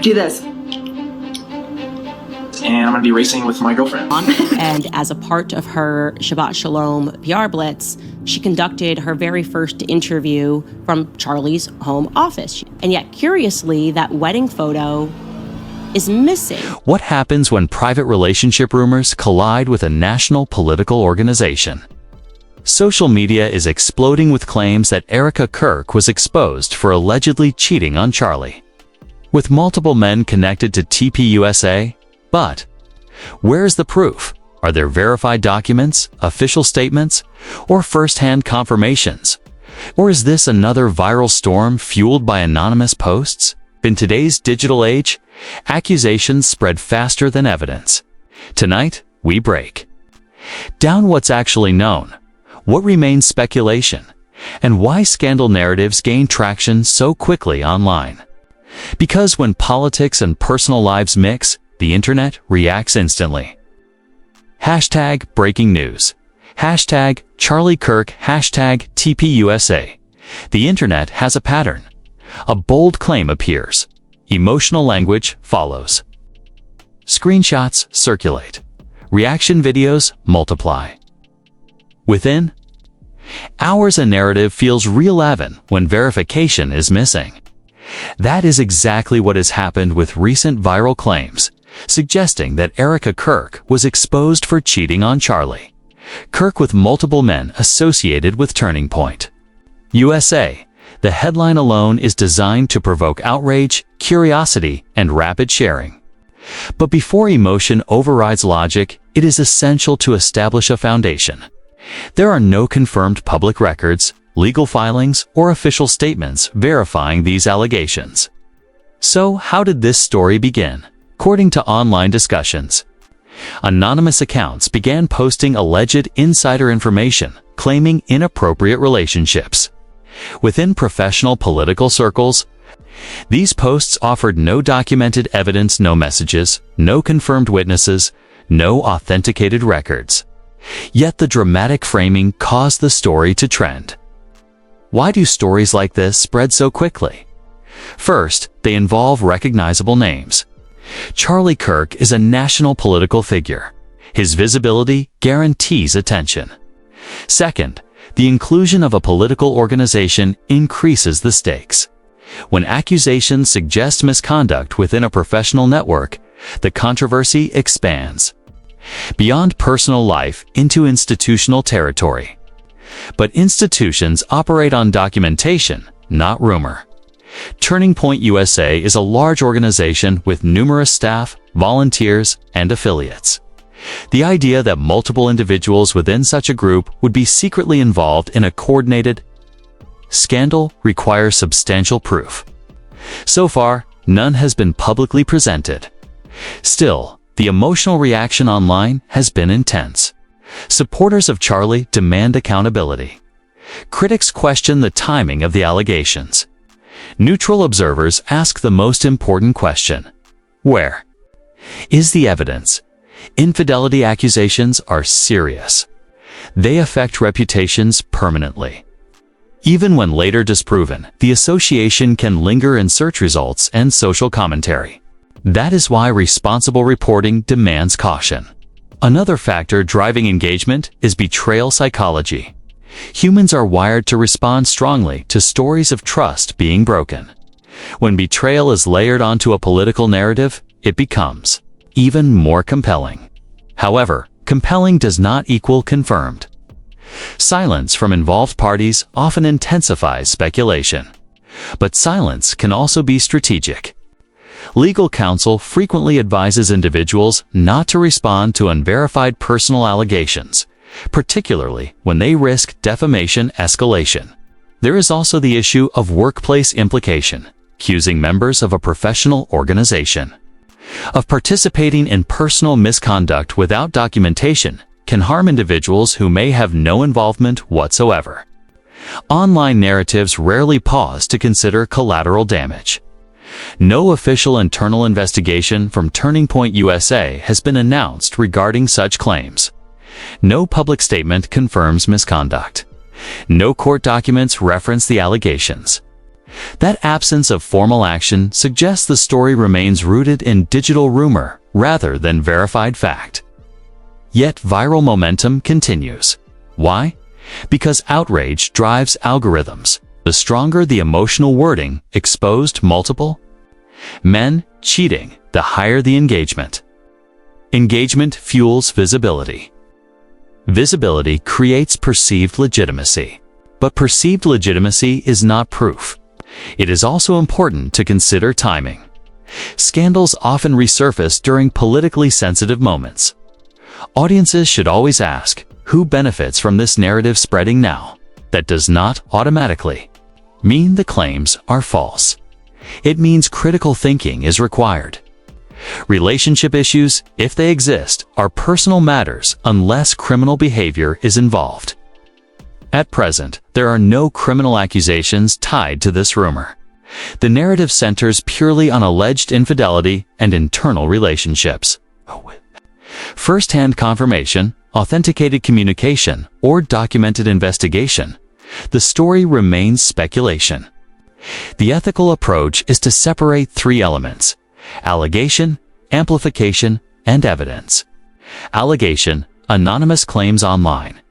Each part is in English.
Do this. And I'm going to be racing with my girlfriend. And as a part of her Shabbat Shalom PR Blitz, she conducted her very first interview from Charlie's home office. And yet, curiously, that wedding photo is missing. What happens when private relationship rumors collide with a national political organization? Social media is exploding with claims that Erika Kirk was exposed for allegedly cheating on Charlie, with multiple men connected to TPUSA. But where's the proof? Are there verified documents, official statements, or first-hand confirmations? Or is this another viral storm fueled by anonymous posts? In today's digital age, accusations spread faster than evidence. Tonight, we break down what's actually known, what remains speculation, and why scandal narratives gain traction so quickly online. Because when politics and personal lives mix, the internet reacts instantly. Hashtag breaking news. Hashtag Charlie Kirk. Hashtag TPUSA. The internet has a pattern. A bold claim appears. Emotional language follows. Screenshots circulate. Reaction videos multiply. Within hours, a narrative feels relevant when verification is missing. That is exactly what has happened with recent viral claims, suggesting that Erika Kirk was exposed for cheating on Charlie Kirk with multiple men associated with Turning Point USA. The headline alone is designed to provoke outrage, curiosity, and rapid sharing. But before emotion overrides logic, it is essential to establish a foundation. There are no confirmed public records, legal filings, or official statements verifying these allegations. So, how did this story begin? According to online discussions, anonymous accounts began posting alleged insider information, claiming inappropriate relationships within professional political circles. These posts offered no documented evidence, no messages, no confirmed witnesses, no authenticated records. Yet the dramatic framing caused the story to trend. Why do stories like this spread so quickly? First, they involve recognizable names. Charlie Kirk is a national political figure. His visibility guarantees attention. Second, the inclusion of a political organization increases the stakes. When accusations suggest misconduct within a professional network, the controversy expands beyond personal life into institutional territory. But institutions operate on documentation, not rumor. Turning Point USA is a large organization with numerous staff, volunteers, and affiliates. The idea that multiple individuals within such a group would be secretly involved in a coordinated scandal requires substantial proof. So far, none has been publicly presented. Still, the emotional reaction online has been intense. Supporters of Charlie demand accountability. Critics question the timing of the allegations. Neutral observers ask the most important question: where is the evidence? Infidelity accusations are serious. They affect reputations permanently. Even when later disproven, the association can linger in search results and social commentary. That is why responsible reporting demands caution. Another factor driving engagement is betrayal psychology. Humans are wired to respond strongly to stories of trust being broken. When betrayal is layered onto a political narrative, it becomes even more compelling. However, compelling does not equal confirmed. Silence from involved parties often intensifies speculation. But silence can also be strategic. Legal counsel frequently advises individuals not to respond to unverified personal allegations, particularly when they risk defamation escalation. There is also the issue of workplace implication, accusing members of a professional organization of participating in personal misconduct without documentation can harm individuals who may have no involvement whatsoever. Online narratives rarely pause to consider collateral damage. No official internal investigation from Turning Point USA has been announced regarding such claims. No public statement confirms misconduct. No court documents reference the allegations. That absence of formal action suggests the story remains rooted in digital rumor rather than verified fact. Yet viral momentum continues. Why? Because outrage drives algorithms. The stronger the emotional wording exposed multiple men cheating, the higher the engagement. Engagement fuels visibility. Visibility creates perceived legitimacy. But perceived legitimacy is not proof. It is also important to consider timing. Scandals often resurface during politically sensitive moments. Audiences should always ask, who benefits from this narrative spreading now? That does not automatically mean the claims are false. It means critical thinking is required. Relationship issues, if they exist, are personal matters unless criminal behavior is involved. At present, there are no criminal accusations tied to this rumor. The narrative centers purely on alleged infidelity and internal relationships. First-hand confirmation, authenticated communication, or documented investigation. The story remains speculation. The ethical approach is to separate three elements: allegation, amplification, and evidence. Allegation, anonymous claims online.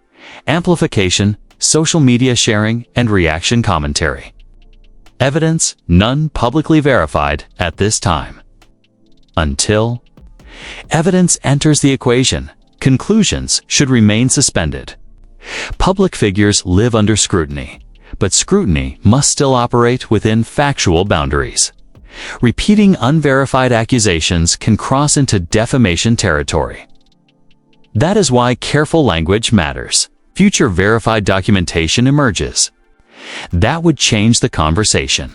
Amplification, social media sharing and reaction commentary. Evidence, none publicly verified at this time. Until evidence enters the equation, conclusions should remain suspended. Public figures live under scrutiny, but scrutiny must still operate within factual boundaries. Repeating unverified accusations can cross into defamation territory. That is why careful language matters. Future verified documentation emerges. That would change the conversation.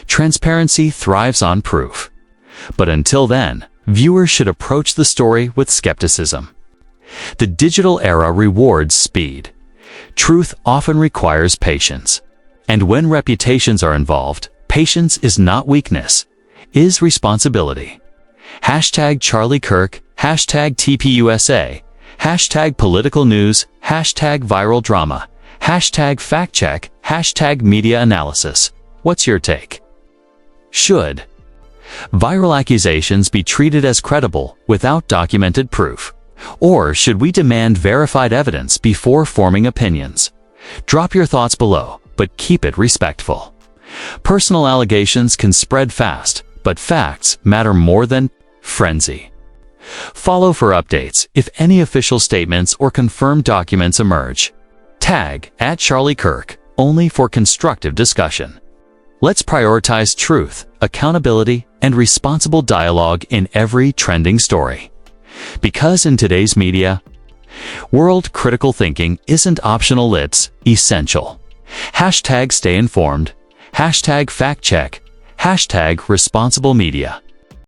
Transparency thrives on proof. But until then, viewers should approach the story with skepticism. The digital era rewards speed. Truth often requires patience. And when reputations are involved, patience is not weakness, is responsibility. Hashtag Charlie Kirk, hashtag TPUSA, hashtag political news, hashtag viral drama, hashtag fact check, hashtag media analysis. What's your take? Should viral accusations be treated as credible without documented proof? Or should we demand verified evidence before forming opinions? Drop your thoughts below, but keep it respectful. Personal allegations can spread fast, but facts matter more than frenzy. Follow for updates if any official statements or confirmed documents emerge. Tag @CharlieKirk only for constructive discussion. Let's prioritize truth, accountability, and responsible dialogue in every trending story. Because in today's media world, critical thinking isn't optional, it's essential. Hashtag stay informed, hashtag fact check, hashtag responsible media.